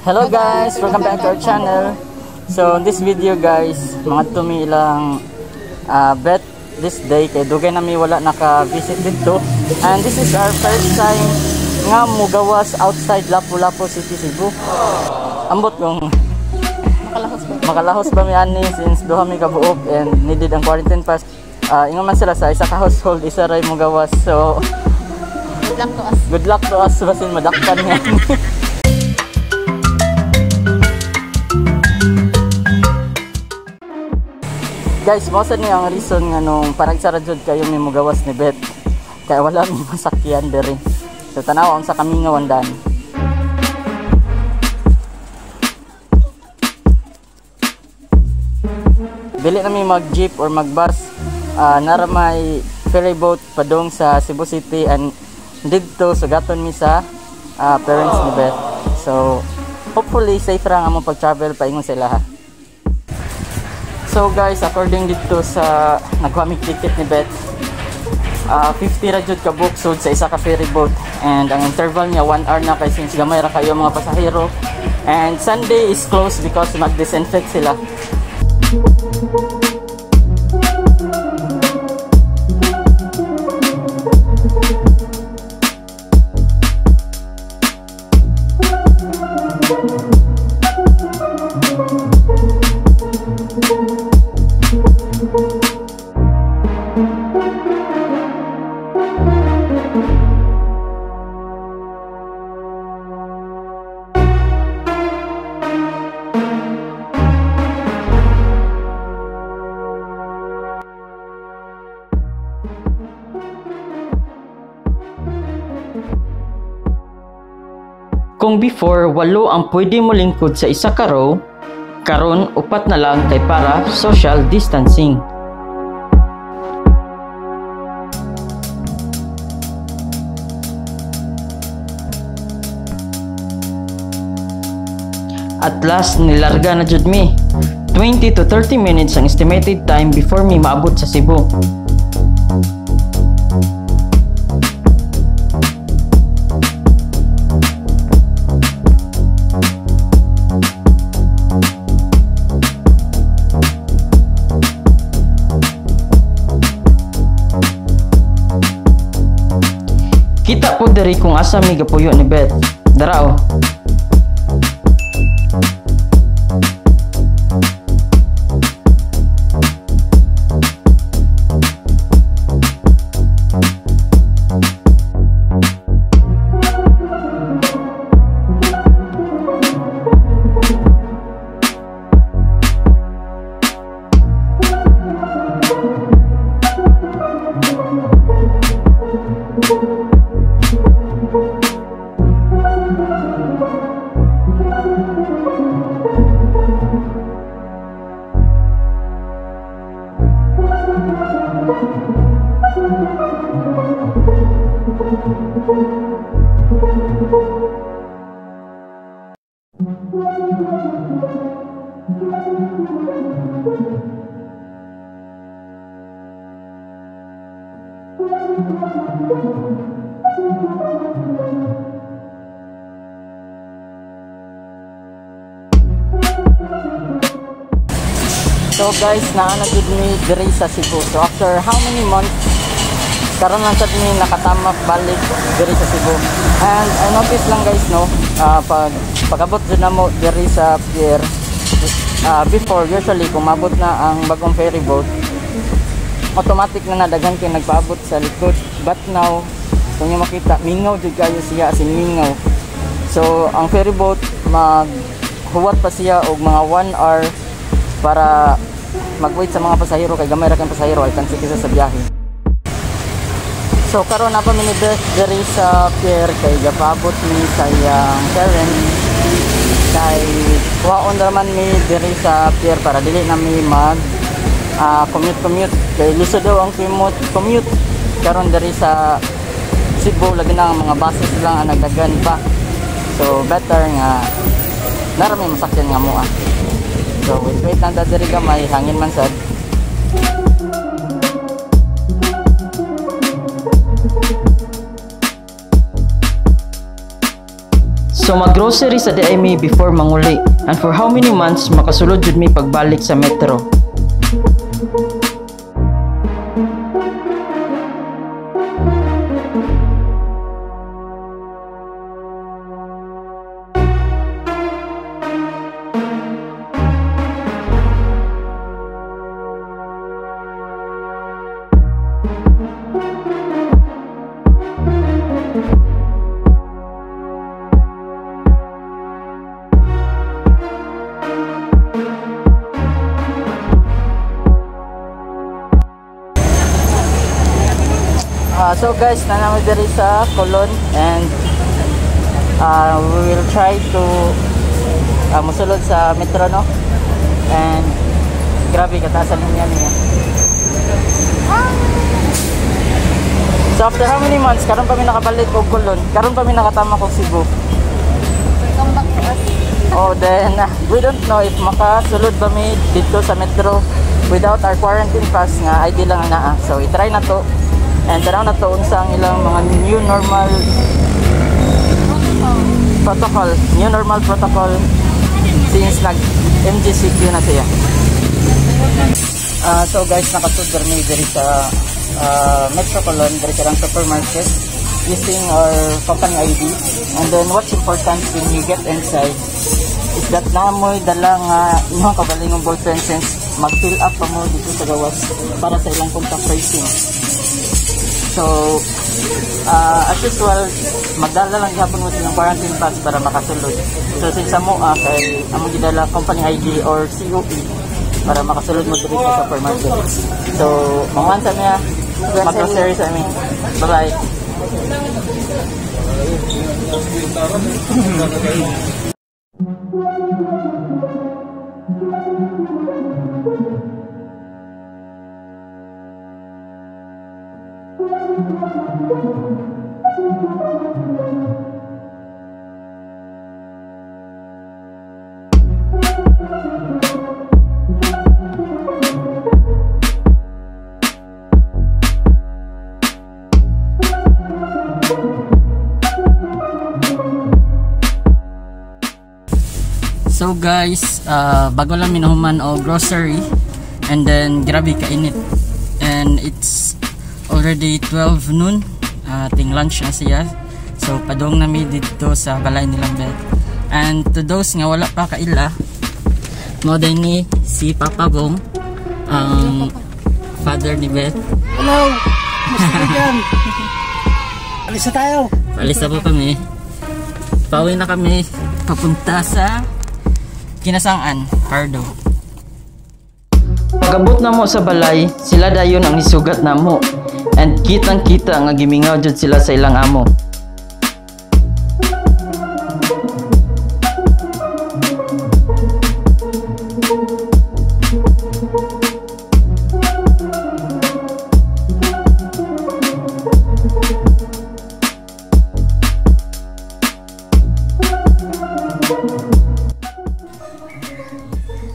Hello guys, welcome back to our channel. So in this video guys, mga tumi ilang bet this day kay dugay na mi wala naka-visit dito. And this is our first time nga mugawas outside Lapu-Lapu City, Cebu. Ambot kong makalahos ba mi ani since duha mi kabuok and needed ang quarantine pass. Ingon man sila sa isa ka household isa ray mugawas. So good luck to us basin madakpan nga. Guys, mausa niya ang reason nga nung parang sarajod kayo may mugawas ni Bet. Kaya wala may masakyan diri. So tanaw ang sa kami nga wandan. Dili na may mag-jeep or mag-bus. Nara may ferry boat padong sa Cebu City and dito sugaton mi sa parents ni Bet. So hopefully safe ra nga mo pag-travel paingon sa ilaha. So guys, according dito sa nagkuha ticket ni Bet, 50 ra jud ka book sud sa isa ka ferry boat and ang interval niya 1 hour na kay since gamay ra kayo mga pasahero and Sunday is closed because mag-disinfect sila. Kung before, 8 ang pwede mo lingkod sa isa ka row, karon 4 na lang kay para social distancing. At last, nilarga na jud mi. 20 to 30 minutes ang estimated time before mi maabot sa Cebu. Kita po diri kung asa mi gapuyo ni Bet. Darao. So guys, naana gid mi diri sa Cebu. So after how many months karon lang sad mi nakatamak balik diri sa Cebu. And I notice lang guys no, pag-abot jud na mo diri sa pier, before usually kung mabot na ang bagong ferry boat, automatic na nadagan kay nagpaabot sa likod. But now, kung niyo makita, mingaw jud kayo siya, as in mingaw. So ang ferry boat maghuwat pa siya og mga 1 hour para mag-wait sa mga pasahero kay gamay ra kay pasahero ay tansik sa biyahe. So karon na pa mi diri sa pier kay gapabot mi sa iyang parents kay kuhaon naman mi diri sa pier para dili na mi mag commute kay lisod daw ang commute karon diri sa Cebu lagi na ang mga buses lang ang nagdagan pa. So better nga narami masakyan nga mo So wait lang ta diri gamay hangin man sad. So mag-grocery sa di ay mi before manguli. And for how many months makasulod jud mi pagbalik sa metro. So guys, nanami diri sa Colon and we will try to musulod sa metro, no? And grabe kataasan niya niya. So after how many months karon pa mi nakabalik og Colon, karon pa mi nakatama kog Cebu. Come back to us. Oh, then we don't know if makasulod ba mi dito sa metro without our quarantine pass nga ID lang ang naa. So i-try na to. And tanaw na to unsa ang ilang mga new normal protocol, since nag MGCQ na siya. So guys, nakasudar mi diri sa Metro Colon, diri sa supermarket using our company ID. And then what's important when you get inside is that namoy dala nga inyong kabalingong ballpen since mag-fill up pa mo dito sa gawas para sa ilang contact tracing. So, as usual, magdala lang gihapon mo ng quarantine pass para makasulod. So, since mo kay among gidala company ID or COE para makasulod mo dito sa supermarket. So, manguansa niya, mag-grocery sa amin. Bye-bye. So guys, bago lang minahuman o grocery and then grabe kainit and it's already 12 noon, ting lunch na siya. So padong nami dito sa balay nilang Beth. And to those nga wala pa kaila, mo din ni si Papa Bong, ang father ni Beth. Hello! Masakit. Alis na tayo! Alis na po kami. Pauwi na kami papunta sa Kinasangan, Pardo. Pagabot na mo sa balay, sila dayon ang isugat na mo. And kitang kita nga gimingaw jud sila sa ilang amo.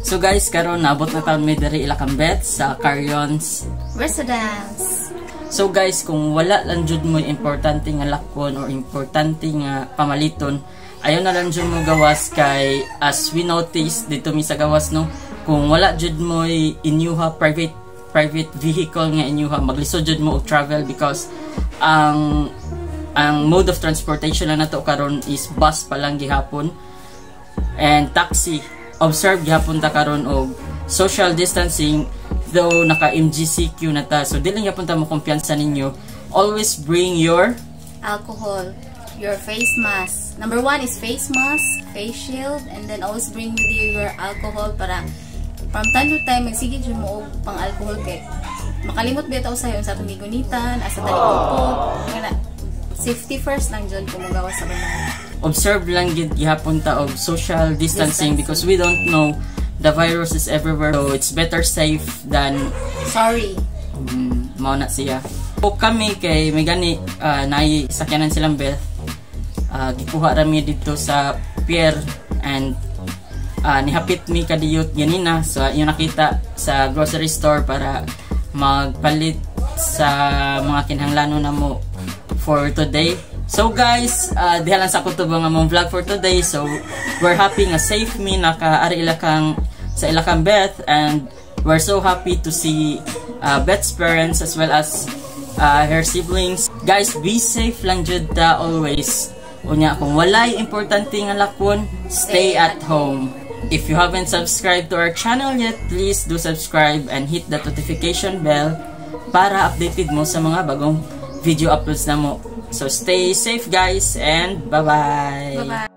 So guys, karon naabot na taon may diri Ilacambet sa Caryons Residence. So guys, kung wala lang jud mo importante nga lakon or importante nga pamaliton, ayon na lang jud mo gawas kay as we notice dito mi sa gawas, no, kung wala jud mo inyuha private vehicle nga inyuha, maglisod jud mo og travel because ang mode of transportation na nato karon is bus pa lang gihapon and taxi. Observe gihapon ta karon og social distancing, though naka MGCQ na ta, so dili gyapon ta mo kumpiyansa ninyo. Always bring your Alcohol, your face mask. Number 1 is face mask, face shield, and then always bring with you your alcohol para from time to time magsigid jud mo og pang alcohol kay makalimot bitaw sa sa atong gigunitan asa talikod. Safety first lang jud kung magawas sa balay. Observe lang gihapon ta og social distancing because we don't know, the virus is everywhere, so it's better safe than sorry. Mao na siya. O kami kay may gani naay sakyanan silang Beth. Gikuha rami dito sa pier and nihapit mi kadiyot ganina, so yung nakita sa grocery store para magpalit sa mga kinahanglanon na mo for today. So guys, diha lang sa ko to nga mong vlog for today. So we're happy nga safe mi nakaari ilakang sa ilakang Beth, and we're so happy to see Beth's parents as well as her siblings. Guys, be safe lang jud ta always. Unya, kung walay importante nga lakon, stay at home. If you haven't subscribed to our channel yet, please do subscribe and hit the notification bell para updated mo sa mga bagong video uploads na mo. So stay safe guys, and bye-bye! Bye-bye!